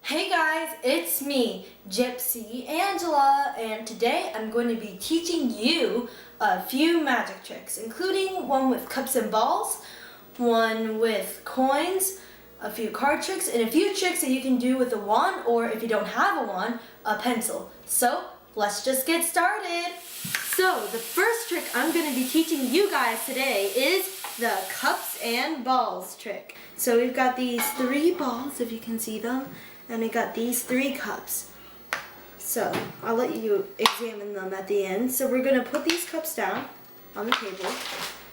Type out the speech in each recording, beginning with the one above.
Hey guys, it's me, Gypsy Angela, and today I'm going to be teaching you a few magic tricks, including one with cups and balls, one with coins, a few card tricks, and a few tricks that you can do with a wand, or if you don't have a wand, a pencil. So, let's just get started. So, the first trick I'm going to be teaching you guys today is the cups and balls trick. So we've got these 3 balls, if you can see them. And we got these 3 cups. So I'll let you examine them at the end. So we're going to put these cups down on the table.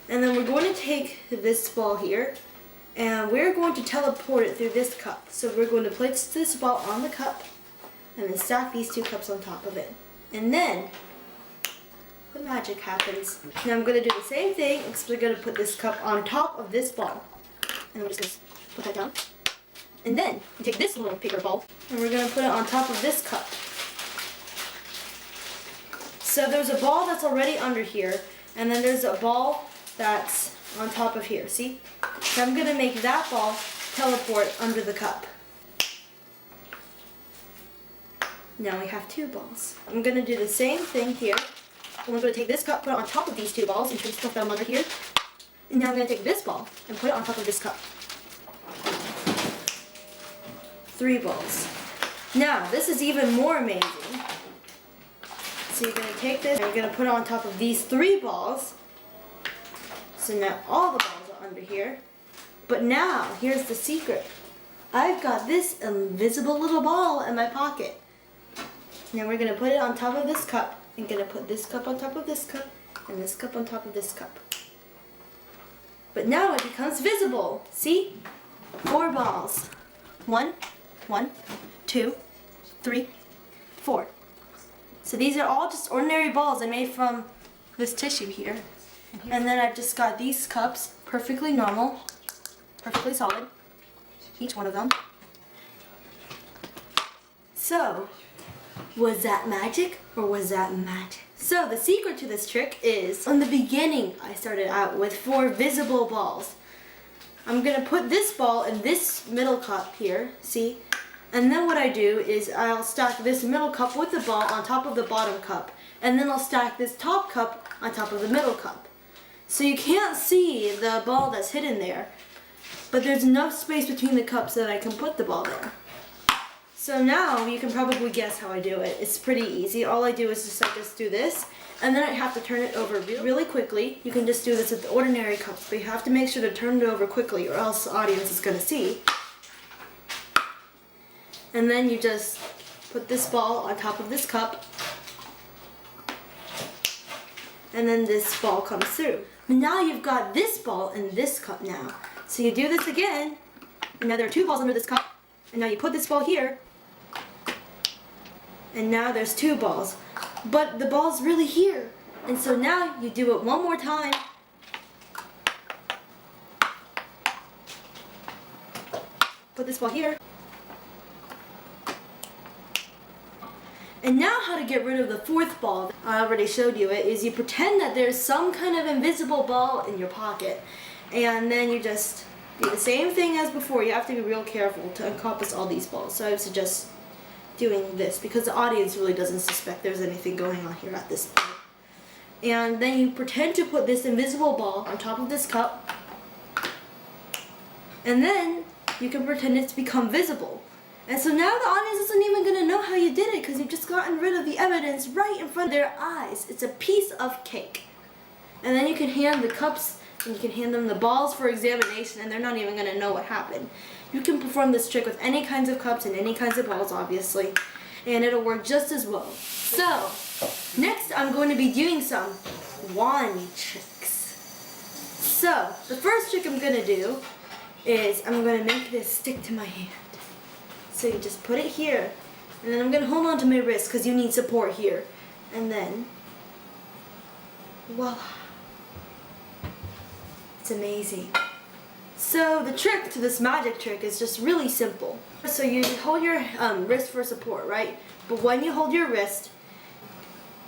And then we're going to take this ball here. And we're going to teleport it through this cup. So we're going to place this ball on the cup. And then stack these 2 cups on top of it. And then the magic happens. Now I'm going to do the same thing, except we're going to put this cup on top of this ball. And I'm just going to put that down. And then we take this little paper ball and we're going to put it on top of this cup. So there's a ball that's already under here, and then there's a ball that's on top of here, see? So I'm going to make that ball teleport under the cup. Now we have 2 balls. I'm going to do the same thing here. And we're going to take this cup, put it on top of these 2 balls, and stuff them under here. And now I'm going to take this ball and put it on top of this cup. 3 balls. Now, this is even more amazing. So you're going to take this and you're going to put it on top of these 3 balls. So now all the balls are under here. But now, here's the secret. I've got this invisible little ball in my pocket. Now we're going to put it on top of this cup. I'm going to put this cup on top of this cup and this cup on top of this cup. But now it becomes visible. See? 4 balls. 1, 2, 3, 4. So these are all just ordinary balls I made from this tissue here. And then I've just got these cups, perfectly normal, perfectly solid, each one of them. So, was that magic or was that magic? So the secret to this trick is, in the beginning I started out with 4 visible balls. I'm going to put this ball in this middle cup here, see? And then what I do is I'll stack this middle cup with the ball on top of the bottom cup. And then I'll stack this top cup on top of the middle cup. So you can't see the ball that's hidden there. But there's enough space between the cups that I can put the ball there. So now you can probably guess how I do it. It's pretty easy. All I do is just do this. And then I have to turn it over really quickly. You can just do this with the ordinary cups, but you have to make sure to turn it over quickly or else the audience is going to see. And then you just put this ball on top of this cup. And then this ball comes through. But now you've got this ball in this cup now. So you do this again. And now there are 2 balls under this cup. And now you put this ball here. And now there's 2 balls. But the ball's really here. And so now you do it one more time. Put this ball here. And now how to get rid of the 4th ball, I already showed you it, is you pretend that there's some kind of invisible ball in your pocket. And then you just do the same thing as before. You have to be real careful to encompass all these balls. So I would suggest doing this because the audience really doesn't suspect there's anything going on here at this point. And then you pretend to put this invisible ball on top of this cup. And then you can pretend it to become visible. And so now the audience isn't even going to know how you did it because you've just gotten rid of the evidence right in front of their eyes. It's a piece of cake. And then you can hand the cups and you can hand them the balls for examination and they're not even going to know what happened. You can perform this trick with any kinds of cups and any kinds of balls, obviously. And it'll work just as well. So, next I'm going to be doing some wand tricks. So, the first trick I'm going to do is I'm going to make this stick to my hand. So you just put it here, and then I'm going to hold on to my wrist because you need support here. And then, voila. It's amazing. So the trick to this magic trick is just really simple. So you hold your wrist for support, right? But when you hold your wrist,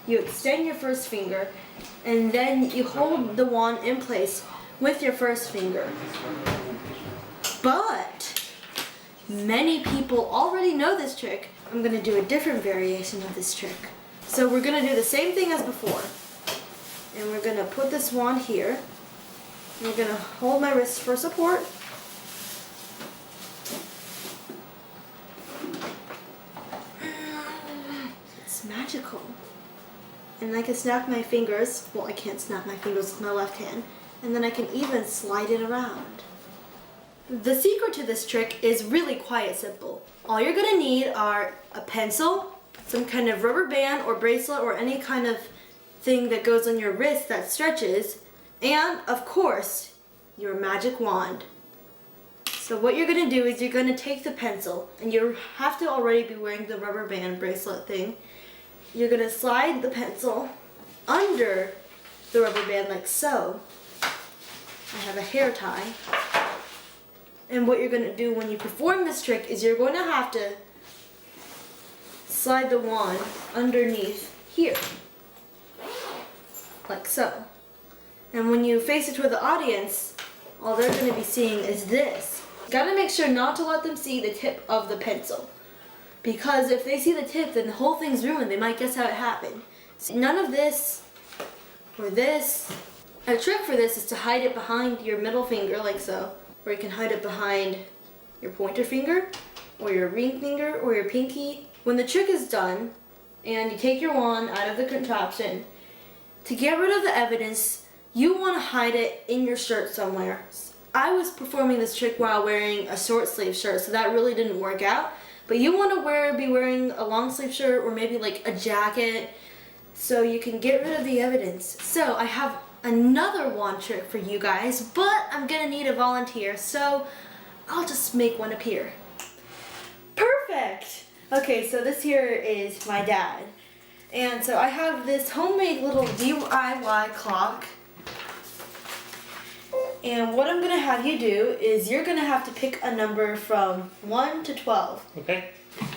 you extend your first finger, and then you hold the wand in place with your first finger. But many people already know this trick, I'm gonna do a different variation of this trick. So we're gonna do the same thing as before. And we're gonna put this wand here. And we're gonna hold my wrist for support. It's magical. And I can snap my fingers. Well, I can't snap my fingers with my left hand. And then I can even slide it around. The secret to this trick is really quite simple. All you're gonna need are a pencil, some kind of rubber band or bracelet or any kind of thing that goes on your wrist that stretches, and of course, your magic wand. So what you're gonna do is you're gonna take the pencil, and you have to already be wearing the rubber band bracelet thing. You're gonna slide the pencil under the rubber band like so. I have a hair tie. And what you're gonna do when you perform this trick is you're going to have to slide the wand underneath here, like so. And when you face it toward the audience, all they're gonna be seeing is this. You gotta make sure not to let them see the tip of the pencil, because if they see the tip, then the whole thing's ruined. They might guess how it happened. So none of this or this. A trick for this is to hide it behind your middle finger like so, or you can hide it behind your pointer finger or your ring finger or your pinky. When the trick is done and you take your wand out of the contraption, to get rid of the evidence, you want to hide it in your shirt somewhere. I was performing this trick while wearing a short sleeve shirt, so that really didn't work out. But you want to be wearing a long sleeve shirt or maybe like a jacket so you can get rid of the evidence. So I have another wand trick for you guys, but I'm gonna need a volunteer, so I'll just make one appear. Perfect! Okay, so this here is my dad. And so I have this homemade little DIY clock. And what I'm gonna have you do is you're gonna have to pick a number from 1 to 12. Okay.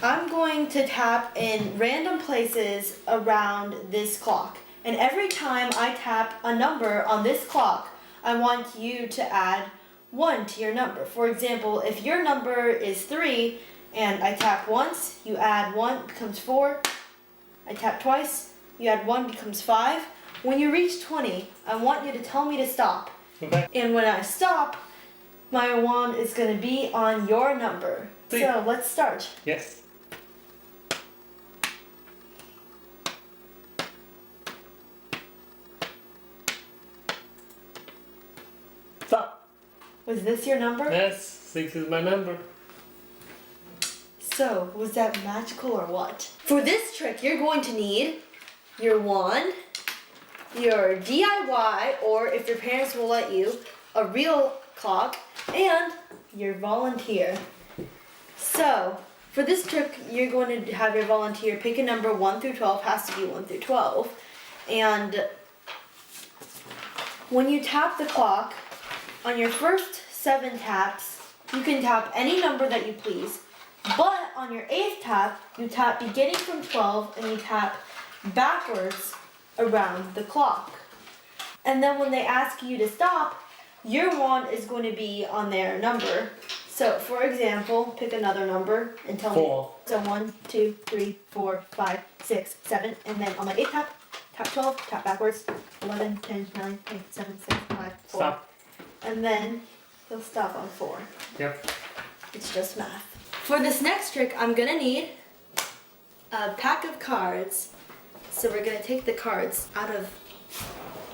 I'm going to tap in random places around this clock. And every time I tap a number on this clock, I want you to add 1 to your number. For example, if your number is 3 and I tap once, you add 1, becomes 4. I tap twice, you add 1, becomes 5. When you reach 20, I want you to tell me to stop. Okay. And when I stop, my wand is going to be on your number. Sweet. So let's start. Yes. Stop. Was this your number? Yes, 6 is my number. So, was that magical or what? For this trick, you're going to need your wand, your DIY, or if your parents will let you, a real clock, and your volunteer. So, for this trick, you're going to have your volunteer pick a number 1 through 12, has to be 1 through 12. And when you tap the clock, on your first 7 taps, you can tap any number that you please. But on your 8th tap, you tap beginning from 12 and you tap backwards around the clock. And then when they ask you to stop, your wand is going to be on their number. So for example, pick another number and tell 4. me. So 1, 2, 3, 4, 5, 6, 7. And then on my 8th tap, tap 12, tap backwards. 11, 10, 9, 8, 7, 6, 5, 4. Stop. And then he'll stop on 4. Yep. It's just math. For this next trick, I'm gonna need a pack of cards. So we're gonna take the cards out of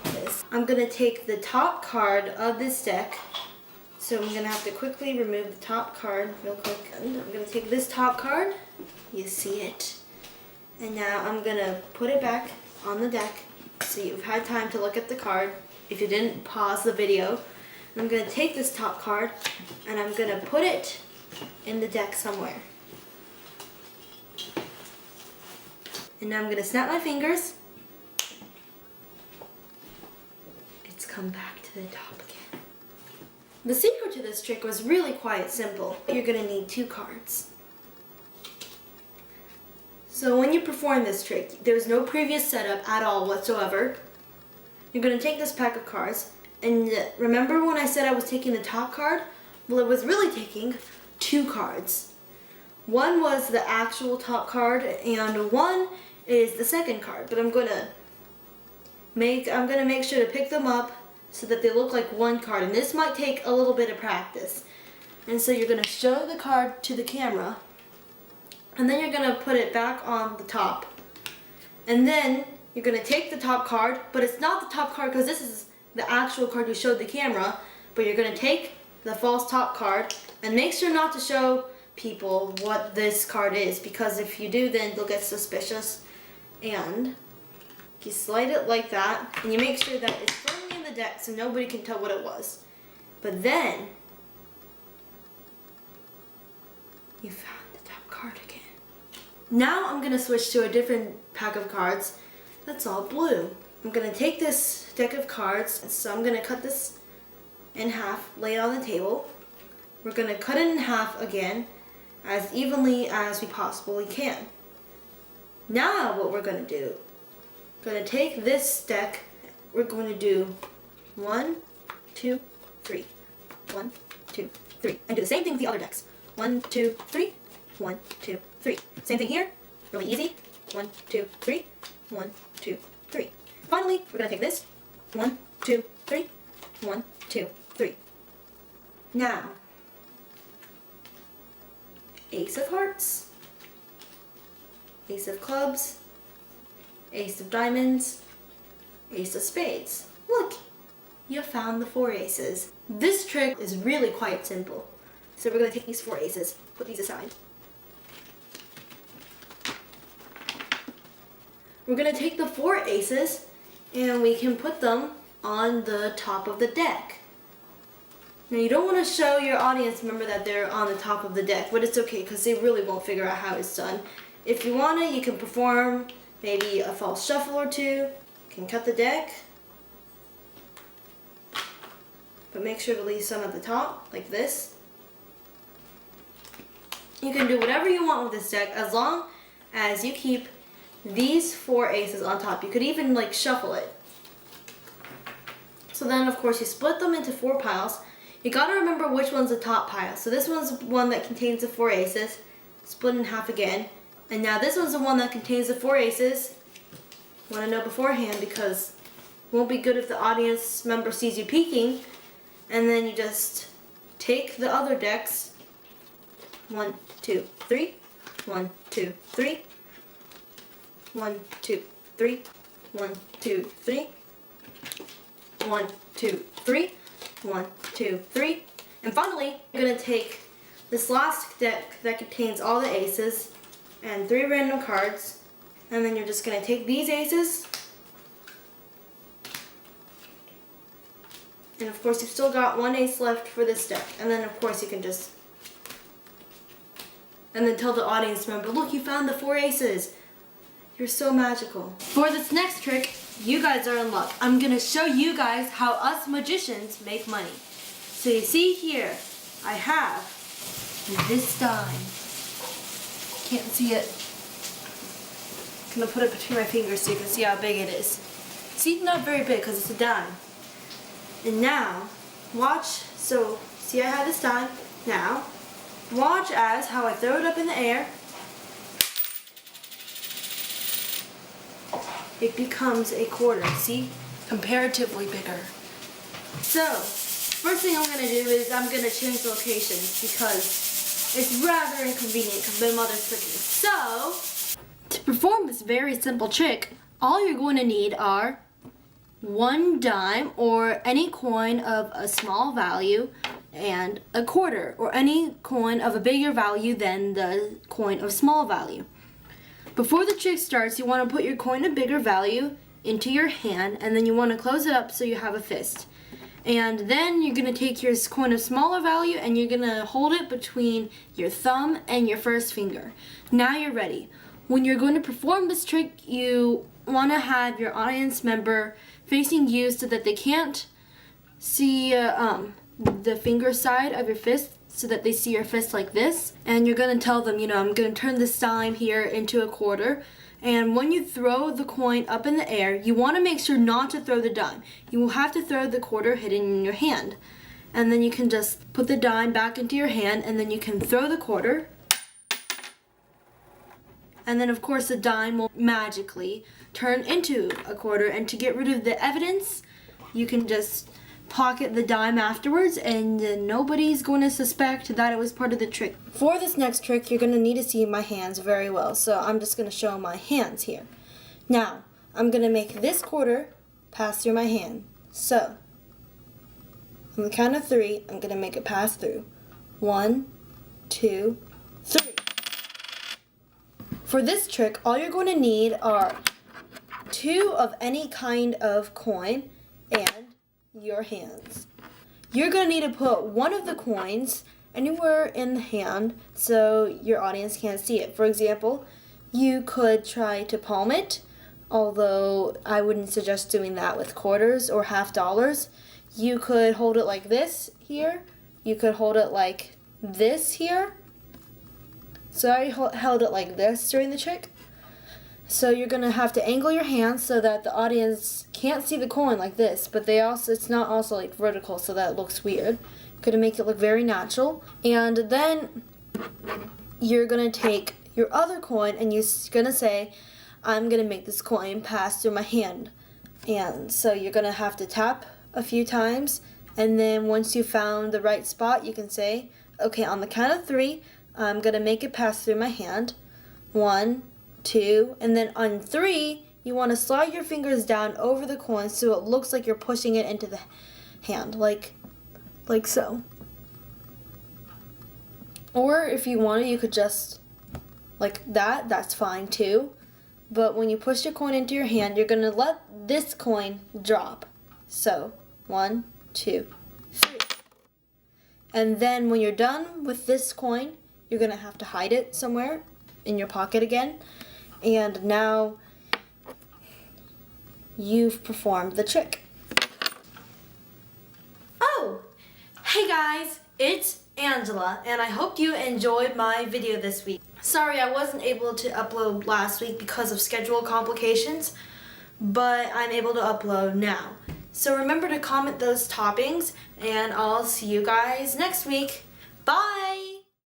this. I'm gonna take the top card of this deck. So I'm gonna have to quickly remove the top card real quick. And I'm gonna take this top card. You see it. And now I'm gonna put it back on the deck so you've had time to look at the card if you didn't pause the video. I'm going to take this top card and I'm going to put it in the deck somewhere. And now I'm going to snap my fingers. It's come back to the top again. The secret to this trick was really quite simple. You're going to need 2 cards. So when you perform this trick, there's no previous setup at all whatsoever. You're going to take this pack of cards. And remember when I said I was taking the top card? Well, I was really taking 2 cards. One was the actual top card and one is the second card, but I'm gonna make sure to pick them up so that they look like one card, and this might take a little bit of practice. And so you're gonna show the card to the camera, and then you're gonna put it back on the top. And then you're gonna take the top card, but it's not the top card because this is the actual card you showed the camera, but you're gonna take the false top card and make sure not to show people what this card is, because if you do, then they'll get suspicious. And you slide it like that, and you make sure that it's firmly in the deck so nobody can tell what it was. But then you found the top card again. Now I'm gonna switch to a different pack of cards that's all blue. I'm gonna take this deck of cards, so I'm gonna cut this in half, lay it on the table. We're gonna cut it in half again, as evenly as we possibly can. Now what we're gonna do, we're gonna take this deck, we're going to do 1, 2, 3, 1, 2, 3, and do the same thing with the other decks. 1, 2, 3, 1, 2, 3. Same thing here, really easy. 1, 2, 3, 1, 2, 3. Finally, we're gonna take this, 1, 2, 3, 1, 2, 3. Now, Ace of Hearts, Ace of Clubs, Ace of Diamonds, Ace of Spades. Look, you found the 4 aces. This trick is really quite simple. So we're going to take these 4 aces, put these aside. We're going to take the 4 aces and we can put them on the top of the deck. Now you don't want to show your audience member that they're on the top of the deck, but it's okay because they really won't figure out how it's done. If you want to, you can perform maybe a false shuffle or two. You can cut the deck, but make sure to leave some at the top, like this. You can do whatever you want with this deck as long as you keep these 4 aces on top. You could even like shuffle it. So then of course you split them into 4 piles. You gotta remember which one's the top pile. So this one's one that contains the 4 aces, split in half again. And now this one's the one that contains the 4 aces. Want to know beforehand because it won't be good if the audience member sees you peeking. And then you just take the other decks. 1, 2, 3. 1, 2, 3. 1, 2, 3. 1, 2, 3. 1, 2, 3. 1, 2, 3. And finally, you're going to take this last deck that contains all the aces and 3 random cards. And then you're just going to take these aces. And of course, you've still got 1 ace left for this deck. And then of course, you can just... and then tell the audience member, look, you found the 4 aces. You're so magical. For this next trick, you guys are in luck. I'm gonna show you guys how us magicians make money. So you see here, I have this dime. Can't see it. I'm gonna put it between my fingers so you can see how big it is. See, not very big because it's a dime. And now, watch, so see I have this dime. Now, watch as how I throw it up in the air. It becomes a quarter, see? Comparatively bigger. So, first thing I'm going to do is I'm going to change locations because it's rather inconvenient because my mother's cooking. So, to perform this very simple trick, all you're going to need are 1 dime or any coin of a small value and a quarter or any coin of a bigger value than the coin of small value. Before the trick starts, you want to put your coin of bigger value into your hand, and then you want to close it up so you have a fist. And then you're going to take your coin of smaller value and you're going to hold it between your thumb and your first finger. Now you're ready. When you're going to perform this trick, you want to have your audience member facing you so that they can't see the finger side of your fist, so that they see your fist like this. And you're going to tell them, I'm going to turn this dime here into a quarter. And when you throw the coin up in the air, you want to make sure not to throw the dime. You will have to throw the quarter hidden in your hand. And then you can just put the dime back into your hand, and then you can throw the quarter. and then of course the dime will magically turn into a quarter. And to get rid of the evidence, you can just pocket the dime afterwards, and nobody's going to suspect that it was part of the trick. For this next trick, you're going to need to see my hands very well, so I'm just going to show my hands here. Now, I'm going to make this quarter pass through my hand. So, on the count of 3, I'm going to make it pass through. 1, 2, 3. For this trick, all you're going to need are 2 of any kind of coin and your hands. You're going to need to put one of the coins anywhere in the hand so your audience can't see it. For example, you could try to palm it, although I wouldn't suggest doing that with quarters or half dollars. You could hold it like this here. You could hold it like this here. So I held it like this during the trick. So you're going to have to angle your hands so that the audience can't see the coin like this, but it's not also like vertical, so that it looks weird. Going to make it look very natural. And then you're going to take your other coin and you're going to say, I'm going to make this coin pass through my hand. And so you're going to have to tap a few times, and then once you found the right spot, you can say, okay, on the count of 3, I'm going to make it pass through my hand. 1, 2, and then on 3, you want to slide your fingers down over the coin so it looks like you're pushing it into the hand, like so. Or if you wanted, you could just like that, that's fine too. But when you push the coin into your hand, you're going to let this coin drop. So, 1, 2, 3. And then when you're done with this coin, you're going to have to hide it somewhere in your pocket again. And now you've performed the trick. Oh! Hey guys, it's Angela, and I hope you enjoyed my video this week. Sorry I wasn't able to upload last week because of schedule complications, but I'm able to upload now. So remember to comment those toppings, and I'll see you guys next week. Bye!